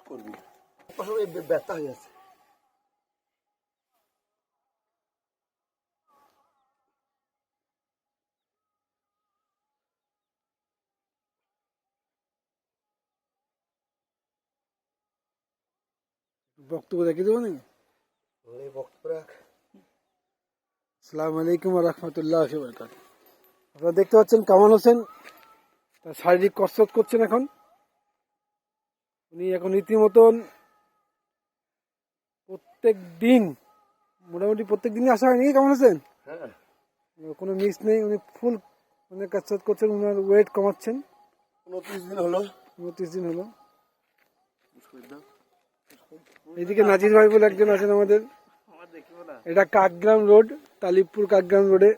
করবি ব্যথা হয়ে যাচ্ছে। বক্তব্য রেখে দেবো নাকি? বক্তব্য রাখ। আসসালামু আলাইকুম ওয়া রাহমাতুল্লাহি ওয়া বারাকাতুহু। আপনারা দেখতে পাচ্ছেন কামাল হোসেন তার শারীরিক কসরত করছেন এখন। উনি এখন রীতিমতন মোটামুটি প্রত্যেক দিনই আসা হয় নাকি কামাল হোসেন? হ্যাঁ, কোনো মিস নেই, উনি ফুল কসরত করছেন, উনার ওয়েট কমাচ্ছেন। 29 দিন হলো। 29 দিন হলো। এদিকে নাজির ভাই বলে একজন আছেন আমাদের, এটা কাকগ্রাম রোড, তালিবপুর কাকগ্রাম রোডে।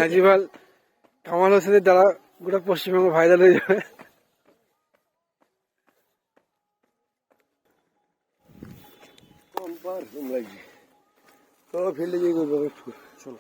নাজির ভাই কামাল হোসেনের দ্বারা গোটা পশ্চিমবঙ্গ ভাইরাল হয়ে যাবে। তো ফিল্ডে গিয়ে করবো, চলো।